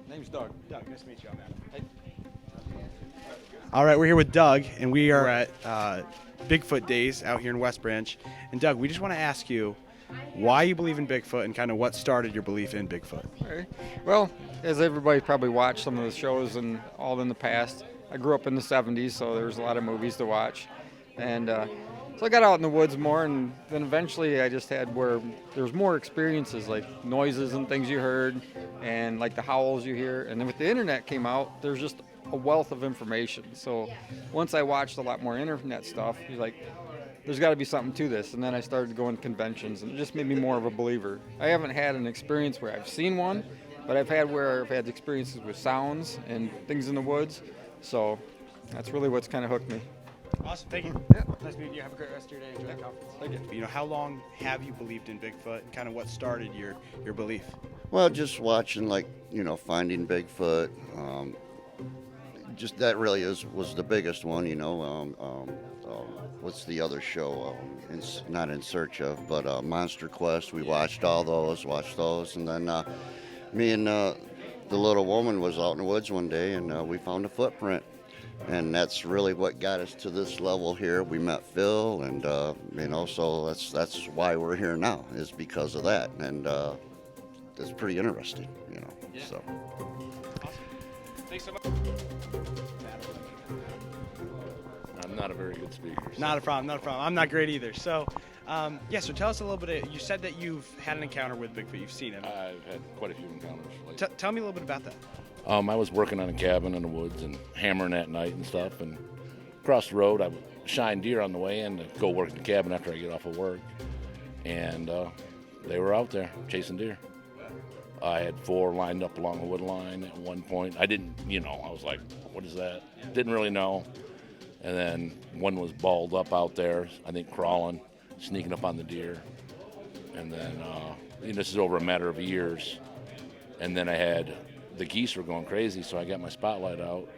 Name's Doug. Doug, nice to meet you. I'm Adam. All right, we're here with Doug, and we are at Bigfoot Days out here in West Branch. And Doug, we just want to ask you why you believe in Bigfoot and kind of what started your belief in Bigfoot. Okay. Well, as everybody probably watched some of the shows and all in the past, I grew up in the 70s, so there was a lot of movies to watch. And so I got out in the woods more, and then eventually I just had where there's more experiences, like noises and things you heard, and like the howls you hear. And then with the internet came out, there's just a wealth of information. So once I watched a lot more internet stuff, you're like, there's got to be something to this. And then I started going to conventions, and it just made me more of a believer. I haven't had an experience where I've seen one, but I've had experiences with sounds and things in the woods. So that's really what's kind of hooked me. Awesome, thank you. Yeah. Nice meeting you. Have a great rest of your day. Enjoy the conference. Thank you. You know, how long have you believed in Bigfoot? Kind of what started your belief? Well, just watching, like, Finding Bigfoot. Just that really was the biggest one, what's the other show? Not In Search Of, but Monster Quest. We watched all those, and then me and the little woman was out in the woods one day, and we found a footprint. And that's really what got us to this level here. We met Phil, and so that's why we're here now, is because of that. And it's pretty interesting, Yeah. So. Awesome. Thanks so much. I'm not a very good speaker. So. Not a problem. I'm not great either. So, so tell us a little bit. You said that you've had an encounter with Bigfoot. You've seen him. I've had quite a few encounters. Lately. Tell me a little bit about that. I was working on a cabin in the woods and hammering at night and stuff. And across the road, I would shine deer on the way in to go work in the cabin after I get off of work. And they were out there chasing deer. I had 4 lined up along the wood line at one point. I didn't, I was like, what is that? Didn't really know. And then one was balled up out there, I think crawling, sneaking up on the deer. And then, this is over a matter of years. And then I had, the geese were going crazy, so I got my spotlight out,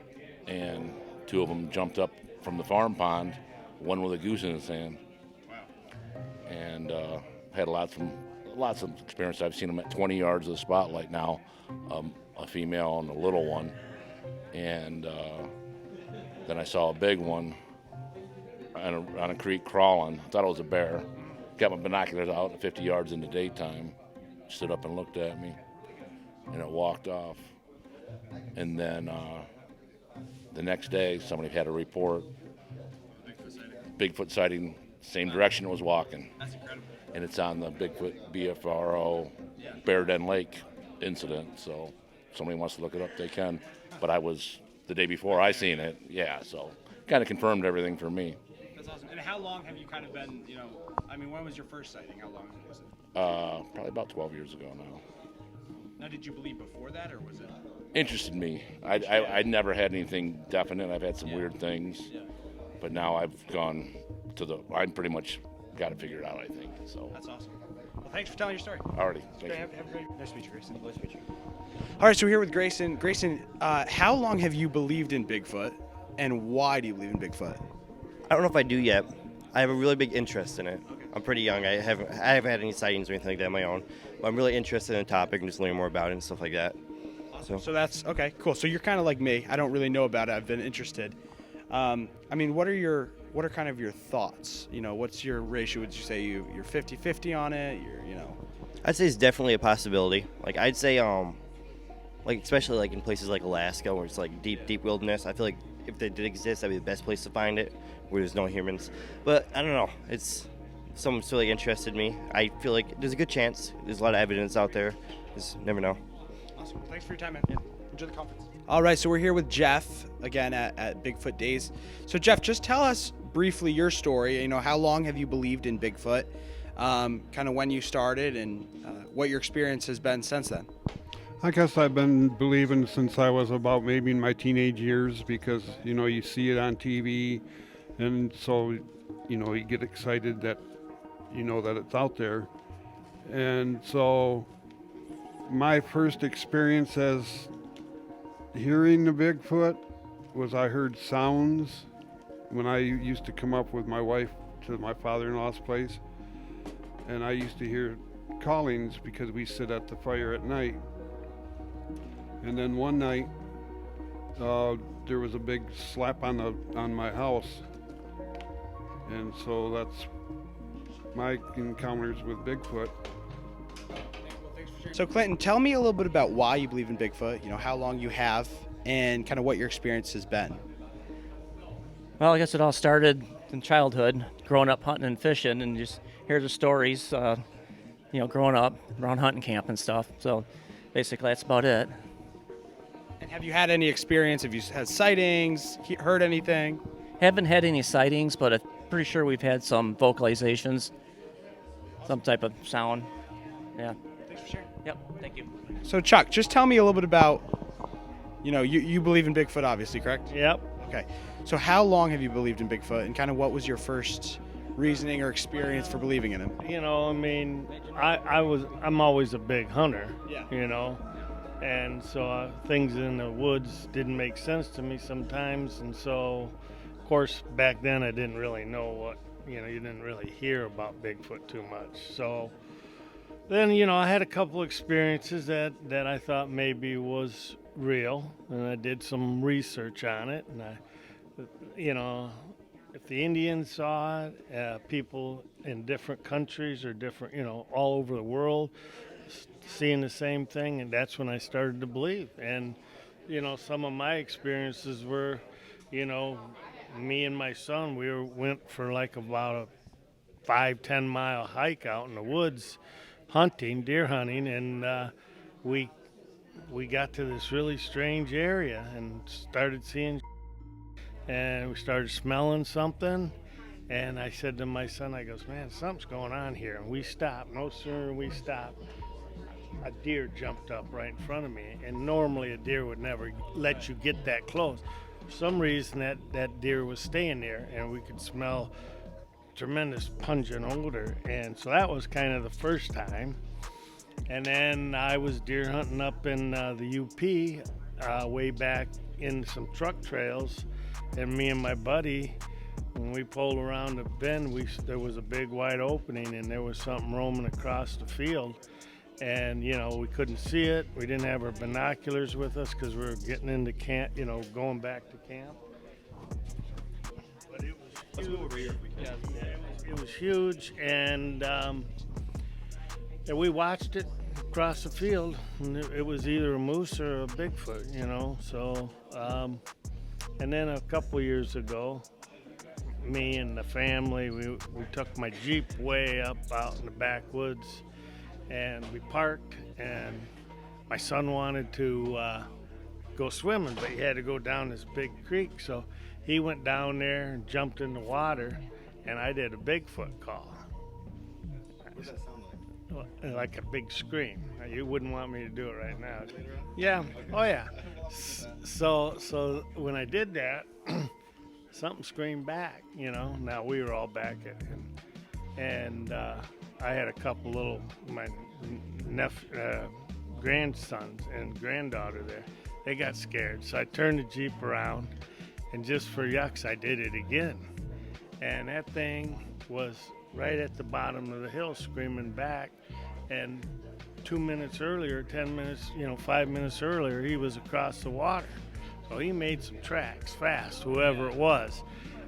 and 2 of them jumped up from the farm pond, one with a goose in his hand. Wow. And had lots of experience. I've seen them at 20 yards of the spotlight now, a female and a little one. And then I saw a big one on a creek crawling. I thought it was a bear. Got my binoculars out at 50 yards in the daytime, stood up and looked at me, and it walked off. And then the next day, somebody had a report. Bigfoot sighting, same direction it was walking. That's incredible. And it's on the Bigfoot BFRO Bear Den Lake incident. So if somebody wants to look it up, they can. But I was, the day before I seen it, so kind of confirmed everything for me. That's awesome. And how long have you kind of been, when was your first sighting? How long was it? Probably about 12 years ago now. Now, did you believe before that, or was it? Interested me. I never had anything definite. I've had some weird things. Yeah. But now I've gone I pretty much got it figured out, I think. So That's awesome. Well, thanks for telling your story. already. Thank you. Have a great. Nice to meet you, Grayson. Nice to meet you. All right, so we're here with Grayson. Grayson, how long have you believed in Bigfoot, and why do you believe in Bigfoot? I don't know if I do yet. I have a really big interest in it. Okay. I'm pretty young. I haven't had any sightings or anything like that on my own. But I'm really interested in the topic and just learning more about it and stuff like that. Awesome. So that's okay. Cool. So you're kind of like me. I don't really know about it. I've been interested. What are kind of your thoughts? What's your ratio? Would you say you're 50-50 on it? I'd say it's definitely a possibility. Like I'd say, especially like in places like Alaska where it's like deep wilderness. I feel like if they did exist, that'd be the best place to find it, where there's no humans. But I don't know. It's something's really interested me. I feel like there's a good chance. There's a lot of evidence out there. Just never know. Awesome. Thanks for your time, man. Yeah. Enjoy the conference. All right, so we're here with Jeff again at Bigfoot Days. So Jeff, just tell us briefly your story. How long have you believed in Bigfoot? Kind of when you started and what your experience has been since then. I guess I've been believing since I was about maybe in my teenage years because, you see it on TV, and so, you get excited that, that it's out there. And so my first experience as hearing the Bigfoot was I heard sounds when I used to come up with my wife to my father-in-law's place, and I used to hear callings because we sit at the fire at night. And then one night, there was a big slap on my house, and so that's my encounters with Bigfoot. So Clinton, tell me a little bit about why you believe in Bigfoot, how long you have, and kind of what your experience has been. Well, I guess it all started in childhood, growing up hunting and fishing, and just hear the stories, growing up around hunting camp and stuff. So basically that's about it. And have you had any experience? Have you had sightings, heard anything? Haven't had any sightings, but I'm pretty sure we've had some vocalizations, some type of sound. Yeah. Thanks for sharing. Yep, thank you. So Chuck, just tell me a little bit about, you believe in Bigfoot, obviously, correct? Yep. Okay. So how long have you believed in Bigfoot, and kind of what was your first reasoning or experience for believing in him? I'm always a big hunter. Yeah. And so things in the woods didn't make sense to me sometimes. And so, of course, back then I didn't really know what, you didn't really hear about Bigfoot too much. So then, I had a couple experiences that I thought maybe was real, and I did some research on it. And if the Indians saw it, people in different countries or different, all over the world, seeing the same thing, and that's when I started to believe. And some of my experiences were, me and my son, went for like about a 5-10 mile hike out in the woods, deer hunting, and we got to this really strange area and started seeing, and we started smelling something. And I said to my son, I goes, man, something's going on here. And we stopped. No sooner we stopped, a deer jumped up right in front of me. And normally a deer would never let you get that close. For some reason, that deer was staying there, and we could smell tremendous pungent odor. And so that was kind of the first time. And then I was deer hunting up in the UP way back in some truck trails. And me and my buddy, when we pulled around the bend, there was a big wide opening, and there was something roaming across the field. And, we couldn't see it. We didn't have our binoculars with us because we were getting into camp, going back to camp. But it was huge. It was huge, and we watched it across the field, and it was either a moose or a Bigfoot, So, and then a couple years ago, me and the family, we took my Jeep way up out in the backwoods, and we parked, and my son wanted to go swimming, but he had to go down this big creek, so he went down there and jumped in the water, and I did a Bigfoot call. What does that sound like? Like a big scream. You wouldn't want me to do it right now. Yeah. Oh yeah. So when I did that, something screamed back. Now we were all back at him, and I had a couple my grandsons and granddaughter there. They got scared, so I turned the Jeep around, and just for yucks, I did it again. And that thing was right at the bottom of the hill screaming back, and 2 minutes earlier, 10 minutes, 5 minutes earlier, he was across the water. So he made some tracks fast, whoever it was.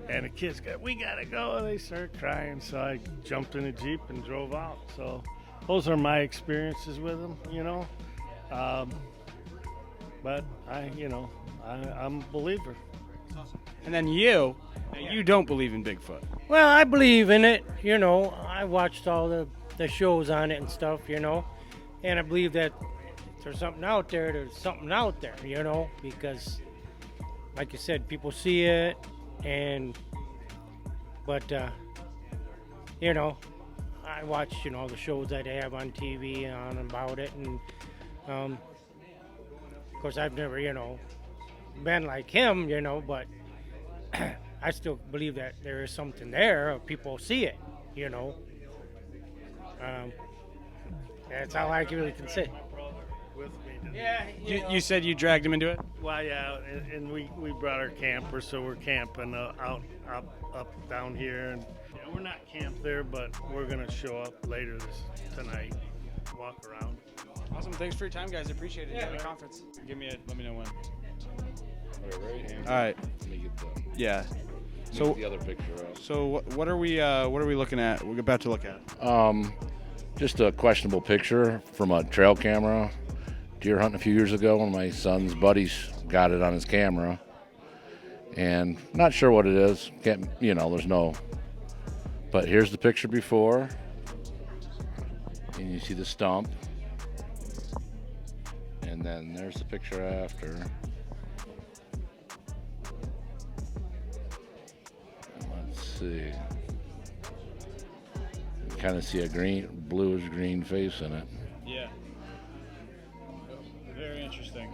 And the kids we gotta go, and they started crying, so I jumped in the Jeep and drove out. So those are my experiences with them, but I'm a believer. And then you don't believe in Bigfoot. Well, I believe in it. I watched all the shows on it and stuff, and I believe that if there's something out there, there's something out there, because, like you said, people see it, but I watch, the shows that they have on TV on about it, and, of course, I've never, been like him, but I still believe that there is something there. People see it, That's all I really can say. With me. Yeah. You said you dragged him into it? Well, yeah, and we brought our camper, so we're camping up down here, and we're not camped there, but we're gonna show up later tonight, walk around. Awesome. Thanks for your time, guys. I appreciate it. Enjoy the conference. Let me know when. Right. All right. Let me get the, Yeah. get So the other picture up. So what are we looking at? We're about to look at. Just a questionable picture from a trail camera. Deer hunting a few years ago. One of my son's buddies got it on his camera, and not sure what it is. There's no. But here's the picture before, and you see the stump, and then there's the picture after. Let's see. You kind of see a bluish green face in it. Yeah. Very interesting.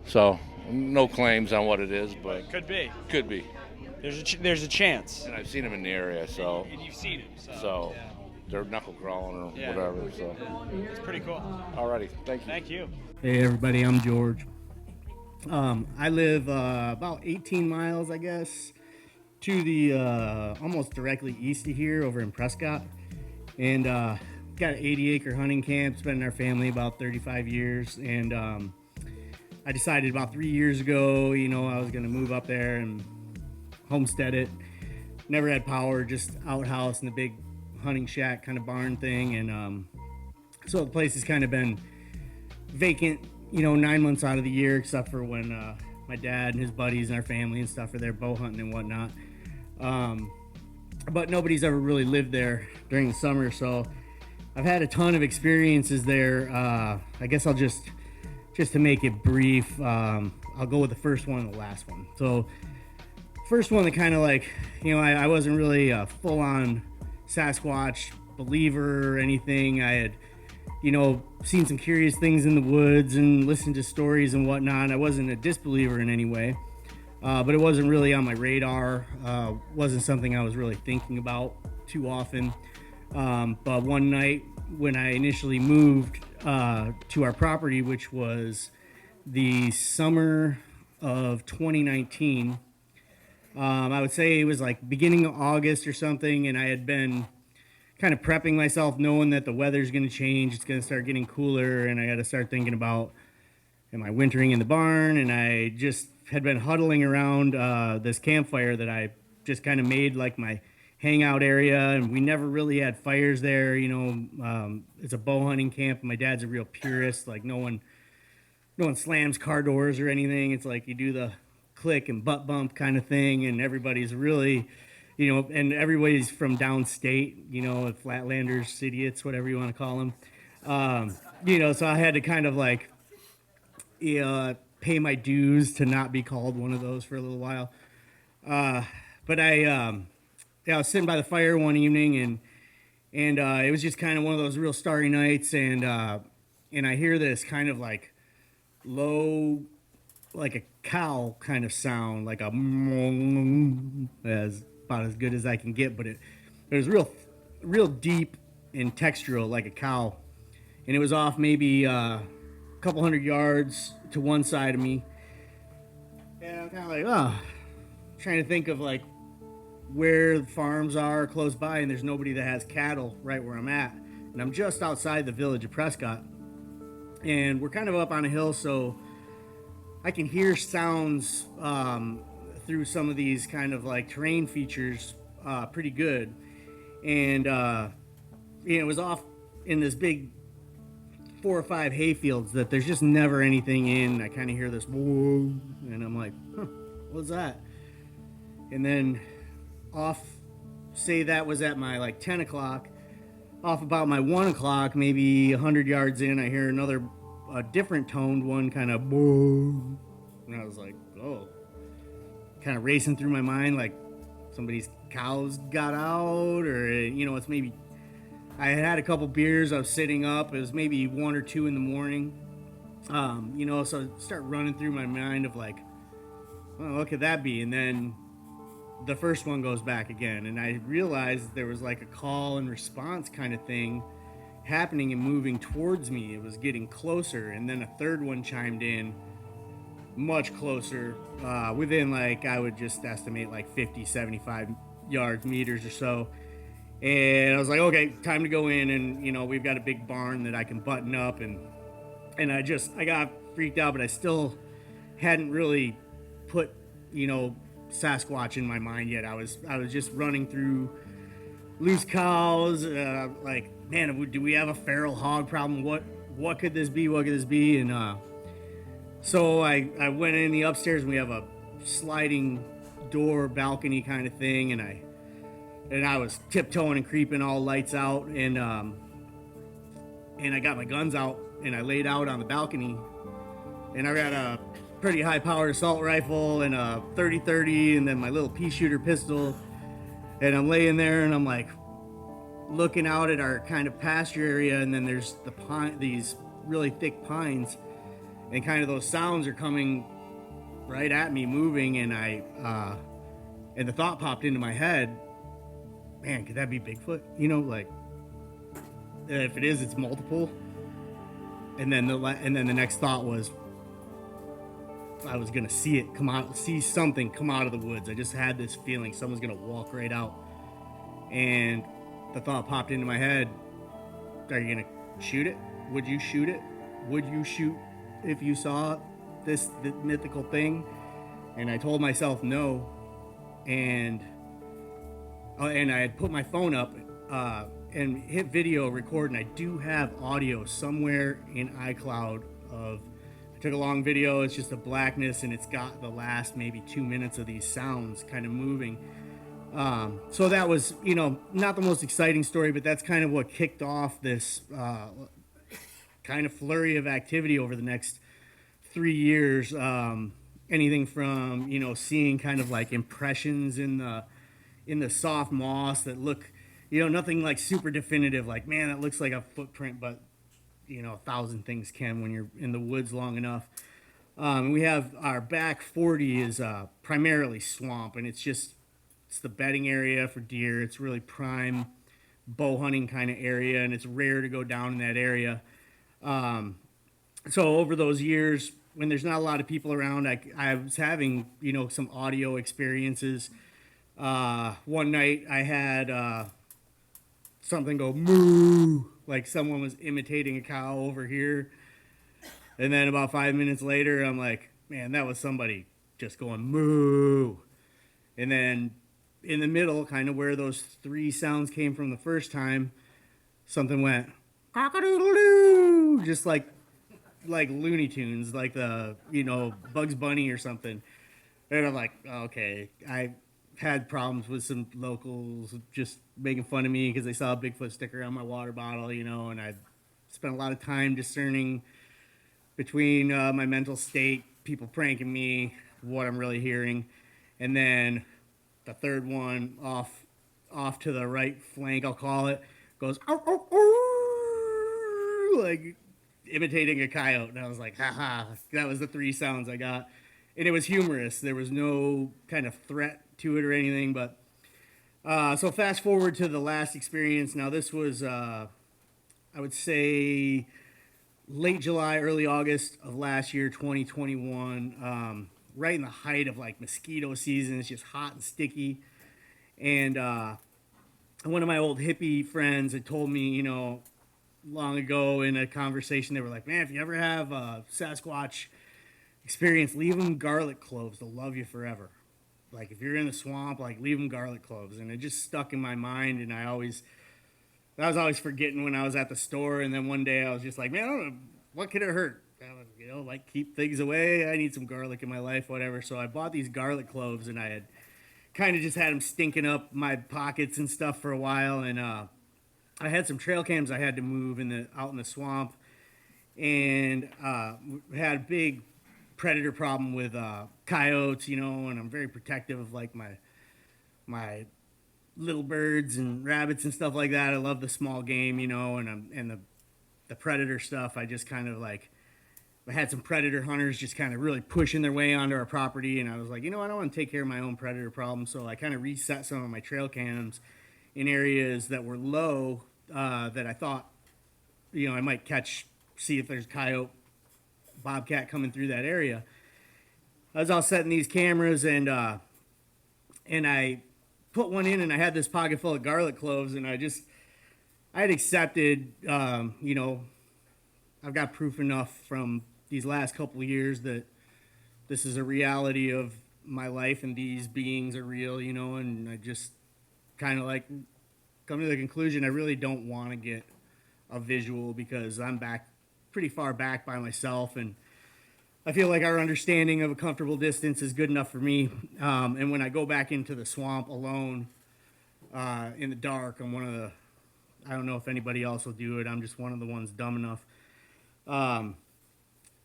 So, no claims on what it is, but Could be. could be. There's a chance. And I've seen them in the area, so And you've seen him. so they're knuckle crawling or Yeah. whatever. So, It's pretty cool. alrighty, thank you. Thank you. Hey everybody, I'm George. I live about 18 miles, I guess, to the almost directly east of here, over in Prescott, and got an 80-acre hunting camp. It's been in our family about 35 years, and I decided about 3 years ago, I was going to move up there and homestead it. Never had power, just outhouse and a big hunting shack kind of barn thing, and so the place has kind of been vacant, 9 months out of the year, except for when my dad and his buddies and our family and stuff are there bow hunting and whatnot. But nobody's ever really lived there during the summer, so I've had a ton of experiences there. I guess I'll just to make it brief, I'll go with the first one and the last one. So first one, that kind of I wasn't really a full-on Sasquatch believer or anything. I had seen some curious things in the woods and listened to stories and whatnot. I wasn't a disbeliever in any way, but it wasn't really on my radar. Wasn't something I was really thinking about too often. But one night when I initially moved to our property, which was the summer of 2019, I would say it was like beginning of August or something, and I had been kind of prepping myself, knowing that the weather's going to change. It's going to start getting cooler, and I got to start thinking about, am I wintering in the barn? And I just had been huddling around this campfire that I just kind of made like my hangout area, and we never really had fires there. It's a bow hunting camp, and my dad's a real purist. Like no one slams car doors or anything. It's like you do the click and butt bump kind of thing, and everybody's really, and everybody's from downstate, Flatlanders, idiots, whatever you want to call them. So I had to kind of pay my dues to not be called one of those for a little while. But I was sitting by the fire one evening, and it was just kind of one of those real starry nights, and I hear this kind of low, like a cow kind of sound, like a as about as good as I can get, but it was real deep and textural, like a cow, and it was off maybe a couple hundred yards to one side of me, and I'm kind of trying to think of where the farms are close by, and there's nobody that has cattle right where I'm at, and I'm just outside the village of Prescott, and we're kind of up on a hill, so I can hear sounds through some of these kind of terrain features pretty good. And it was off in this big 4 or 5 hay fields that there's just never anything in. I kind of hear this whoa, and I'm like, what's that? And then off, say that was at my 10 o'clock, off about my 1 o'clock, maybe 100 yards in, I hear another different toned one, kind of boom, and I was like, oh, kind of racing through my mind like somebody's cows got out, or it's maybe I had a couple beers, I was sitting up, it was maybe 1 or 2 in the morning, so I start running through my mind of well, what could that be? And then the first one goes back again, and I realized there was a call and response kind of thing happening and moving towards me. It was getting closer, and then a third one chimed in much closer, within I would just estimate 50, 75 meters or so. And I was like, okay, time to go in, and we've got a big barn that I can button up and and I got freaked out, but I still hadn't really put, Sasquatch in my mind yet. I was just running through loose cows, like, man, do we have a feral hog problem? What could this be? What could this be? And so I went in the upstairs, and we have a sliding door balcony kind of thing, and I was tiptoeing and creeping, all lights out, and I got my guns out, and I laid out on the balcony, and I got a pretty high-powered assault rifle and a 30-30, and then my little pea shooter pistol, and I'm laying there, and I'm like looking out at our kind of pasture area, and then there's these really thick pines, and kind of those sounds are coming right at me, moving, and and the thought popped into my head, man, could that be Bigfoot? Like, if it is, it's multiple. And then the next thought was, I was gonna see something come out of the woods. I just had this feeling someone's gonna walk right out, and the thought popped into my head: are you gonna shoot it? Would you shoot it? Would you shoot if you saw this mythical thing? And I told myself no, and I had put my phone up and hit video record, and I do have audio somewhere in iCloud I took a long video. It's just a blackness, and it's got the last maybe 2 minutes of these sounds kind of moving. So that was, not the most exciting story, but that's kind of what kicked off this kind of flurry of activity over the next 3 years. Anything from, seeing kind of like impressions in the soft moss that look, nothing like super definitive, like, man, that looks like a footprint, but 1,000 things can when you're in the woods long enough. We have our back 40 is primarily swamp, and it's the bedding area for deer. It's really prime bow hunting kind of area, and it's rare to go down in that area. So over those years, when there's not a lot of people around, I was having, some audio experiences. One night I had something go moo, like someone was imitating a cow over here. And then about 5 minutes later, I'm like, man, that was somebody just going moo. And then in the middle, kind of where those three sounds came from the first time, something went cock-a-doodle-doo, just like Looney Tunes, like the, Bugs Bunny or something. And I'm like, okay, I had problems with some locals just making fun of me because they saw a Bigfoot sticker on my water bottle, and I spent a lot of time discerning between my mental state, people pranking me, what I'm really hearing. And then the third one off to the right flank, I'll call it, goes ow, ow, ow, like imitating a coyote. And I was like, haha, that was the three sounds I got. And it was humorous. There was no kind of threat to it or anything, but so fast forward to the last experience. Now this was I would say late July, early August of last year, 2021, right in the height of like mosquito season. It's just hot and sticky. And one of my old hippie friends had told me, long ago in a conversation, they were like, man, if you ever have a Sasquatch experience, leave them garlic cloves. They'll love you forever. Like if you're in the swamp, like leave them garlic cloves. And it just stuck in my mind. And I was always forgetting when I was at the store. And then one day I was just like, man, I don't know, what could it hurt? Like keep things away. I need some garlic in my life, whatever. So I bought these garlic cloves, and I had kind of just had them stinking up my pockets and stuff for a while. And I had some trail cams I had to move out in the swamp, and had a big predator problem with coyotes, and I'm very protective of like my little birds and rabbits and stuff like that. I love the small game, and the predator stuff. I just kind of like, I had some predator hunters just kind of really pushing their way onto our property, and I was like, I don't want to take care of my own predator problem, so I kind of reset some of my trail cams in areas that were low, that I thought, I might see if there's coyote, bobcat coming through that area. I was all setting these cameras, and I put one in, and I had this pocket full of garlic cloves, and I had accepted, I've got proof enough from these last couple of years that this is a reality of my life and these beings are real, you know, and I just kind of like come to the conclusion I really don't want to get a visual because I'm back pretty far back by myself, and I feel like our understanding of a comfortable distance is good enough for me. And when I go back into the swamp alone in the dark, I'm one of the, I don't know if anybody else will do it, I'm just one of the ones dumb enough.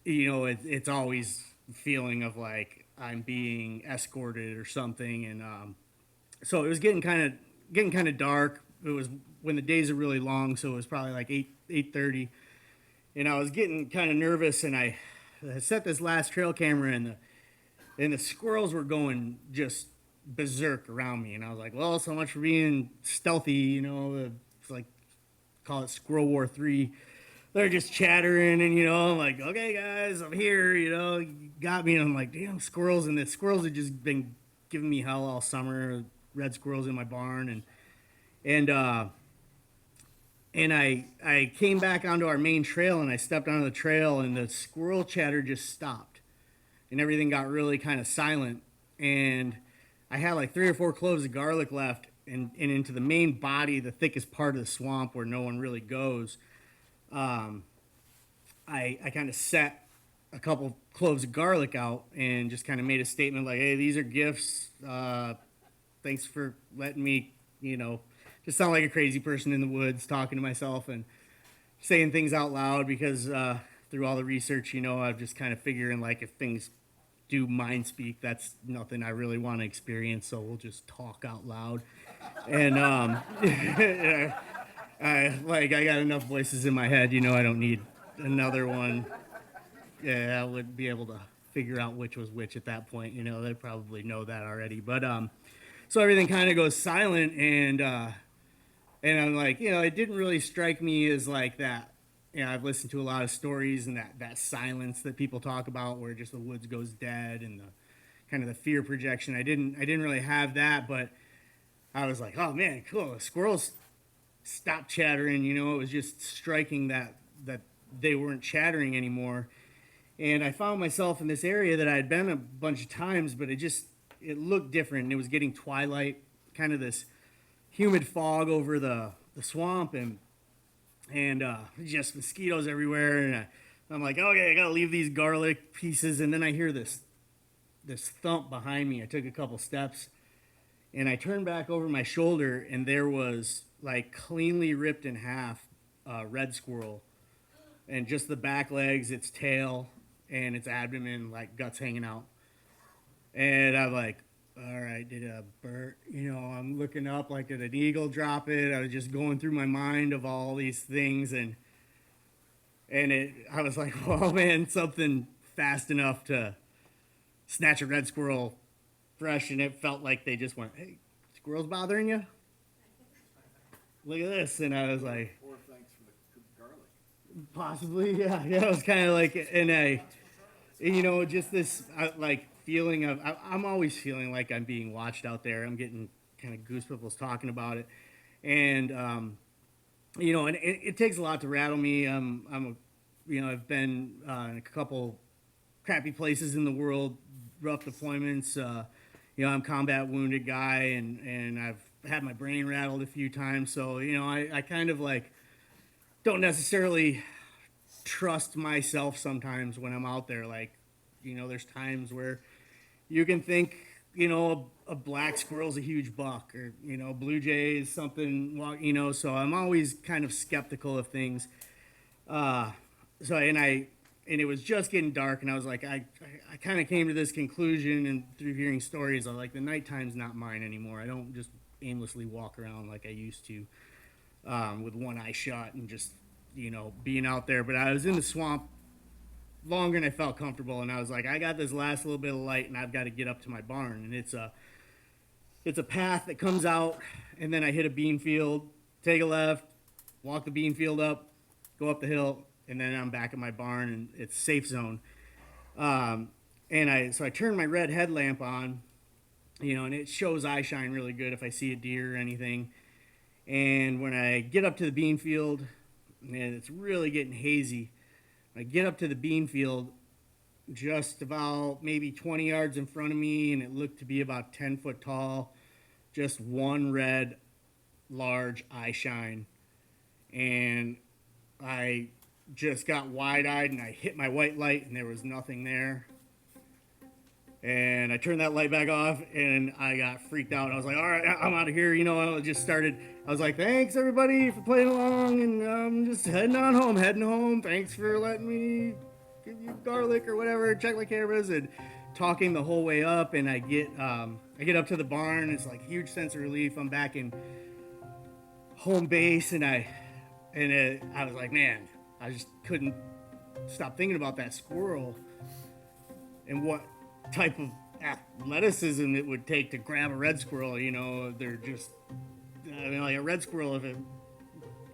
You know, it's always a feeling of like I'm being escorted or something, and so it was getting kind of dark. It was when the days are really long, so it was probably like 8:30, and I was getting kind of nervous, and I set this last trail camera, and the squirrels were going just berserk around me, and I was like, well, so much for being stealthy, you know. It's like, call it Squirrel War 3. They're just chattering, and, you know, I'm like, okay, guys, I'm here, you know, you got me. And I'm like, damn, squirrels. And the squirrels have just been giving me hell all summer. Red squirrels in my barn. And I came back onto our main trail, and I stepped onto the trail, and the squirrel chatter just stopped. And everything got really kind of silent. And I had like 3 or 4 cloves of garlic left, and into the main body, the thickest part of the swamp where no one really goes. I kind of set a couple cloves of garlic out and just kind of made a statement like, hey, these are gifts. Thanks for letting me, you know, just sound like a crazy person in the woods talking to myself and saying things out loud because through all the research, you know, I've just kind of figuring like if things do mind speak, that's nothing I really want to experience. So we'll just talk out loud. And I got enough voices in my head, you know, I don't need another one. Yeah, I would be able to figure out which was which at that point, you know, they probably know that already. But so everything kind of goes silent, and I'm like, you know, it didn't really strike me as like that. You know, I've listened to a lot of stories and that silence that people talk about where just the woods goes dead and the kind of the fear projection. I didn't really have that, but I was like, oh man, cool. The squirrels stopped chattering, you know. It was just striking that they weren't chattering anymore. And I found myself in this area that I had been a bunch of times, but it looked different. It was getting twilight, kind of this humid fog over the swamp, and just mosquitoes everywhere. And I'm like, okay, I gotta leave these garlic pieces. And then I hear this thump behind me. I took a couple steps, and I turned back over my shoulder, and there was like cleanly ripped in half red squirrel, and just the back legs, its tail, and its abdomen, like guts hanging out. And I'm like, all right, did a bird, you know, I'm looking up like, did an eagle drop it? I was just going through my mind of all these things, and I was like, oh man, something fast enough to snatch a red squirrel fresh, and it felt like they just went, hey, squirrel's bothering you? Look at this. And I was like, or thanks for the garlic. Possibly, yeah. It was kind of like, and you know, just this like feeling of, I'm always feeling like I'm being watched out there. I'm getting kind of goosebumps talking about it. And, you know, and it takes a lot to rattle me. You know, I've been in a couple crappy places in the world, rough deployments. You know, I'm a combat wounded guy, and I've had my brain rattled a few times. So, you know, I kind of like don't necessarily trust myself sometimes when I'm out there. Like, you know, there's times where you can think, you know, a black squirrel's a huge buck, or, you know, blue jay is something, you know, so I'm always kind of skeptical of things. And it was just getting dark, and I was like, I kind of came to this conclusion, and through hearing stories, I'm like, the nighttime's not mine anymore. I don't just aimlessly walk around like I used to, with one eye shut and just, you know, being out there. But I was in the swamp longer than I felt comfortable, and I was like, I got this last little bit of light, and I've got to get up to my barn. And it's a path that comes out, and then I hit a bean field, take a left, walk the bean field up, go up the hill, and then I'm back at my barn, and it's safe zone. So I turned my red headlamp on, you know, and it shows eye shine really good if I see a deer or anything. And when I get up to the bean field, and it's really getting hazy, I get up to the bean field just about maybe 20 yards in front of me, and it looked to be about 10 foot tall. Just one red, large eye shine. And I just got wide-eyed, and I hit my white light, and there was nothing there. And I turned that light back off, and I got freaked out. I was like, all right, I'm out of here. You know, I was like, thanks, everybody, for playing along, and I'm just heading home. Thanks for letting me give you garlic or whatever, check my cameras, and talking the whole way up. And I get up to the barn. It's like a huge sense of relief. I'm back in home base, and I was like, man, I just couldn't stop thinking about that squirrel and what type of athleticism it would take to grab a red squirrel. You know, they're just, I mean, like a red squirrel, if it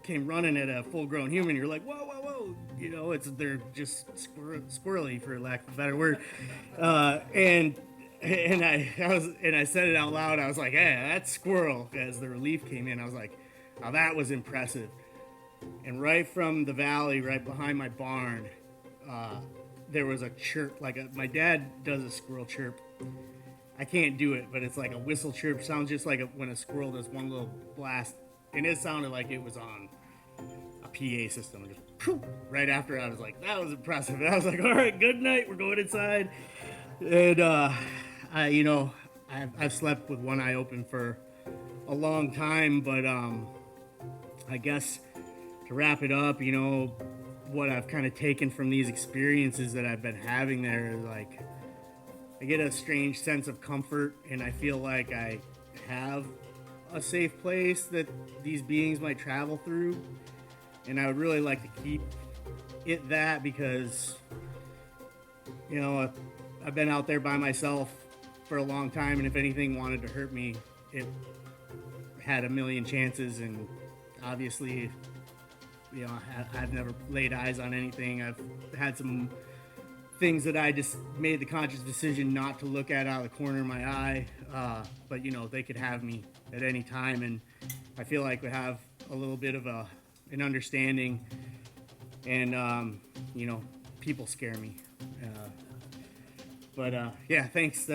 came running at a full-grown human, you're like, whoa, whoa, whoa. You know, they're just squirrely, for lack of a better word. And I said it out loud. I was like, hey, that's squirrel. As the relief came in, I was like, now that was impressive. And right from the valley, right behind my barn, there was a chirp, my dad does a squirrel chirp. I can't do it, but it's like a whistle chirp. Sounds just like when a squirrel does one little blast. And it sounded like it was on a PA system. Just, right after, I was like, that was impressive. And I was like, all right, good night. We're going inside. And, I've slept with one eye open for a long time, but I guess to wrap it up, you know, what I've kind of taken from these experiences that I've been having there is like, I get a strange sense of comfort, and I feel like I have a safe place that these beings might travel through. And I would really like to keep it that, because, you know, I've been out there by myself for a long time, and if anything wanted to hurt me, it had a million chances. And obviously, you know, I've never laid eyes on anything. I've had some things that I just made the conscious decision not to look at out of the corner of my eye. But, you know, they could have me at any time. And I feel like we have a little bit of an understanding. And, you know, people scare me. Yeah, thanks.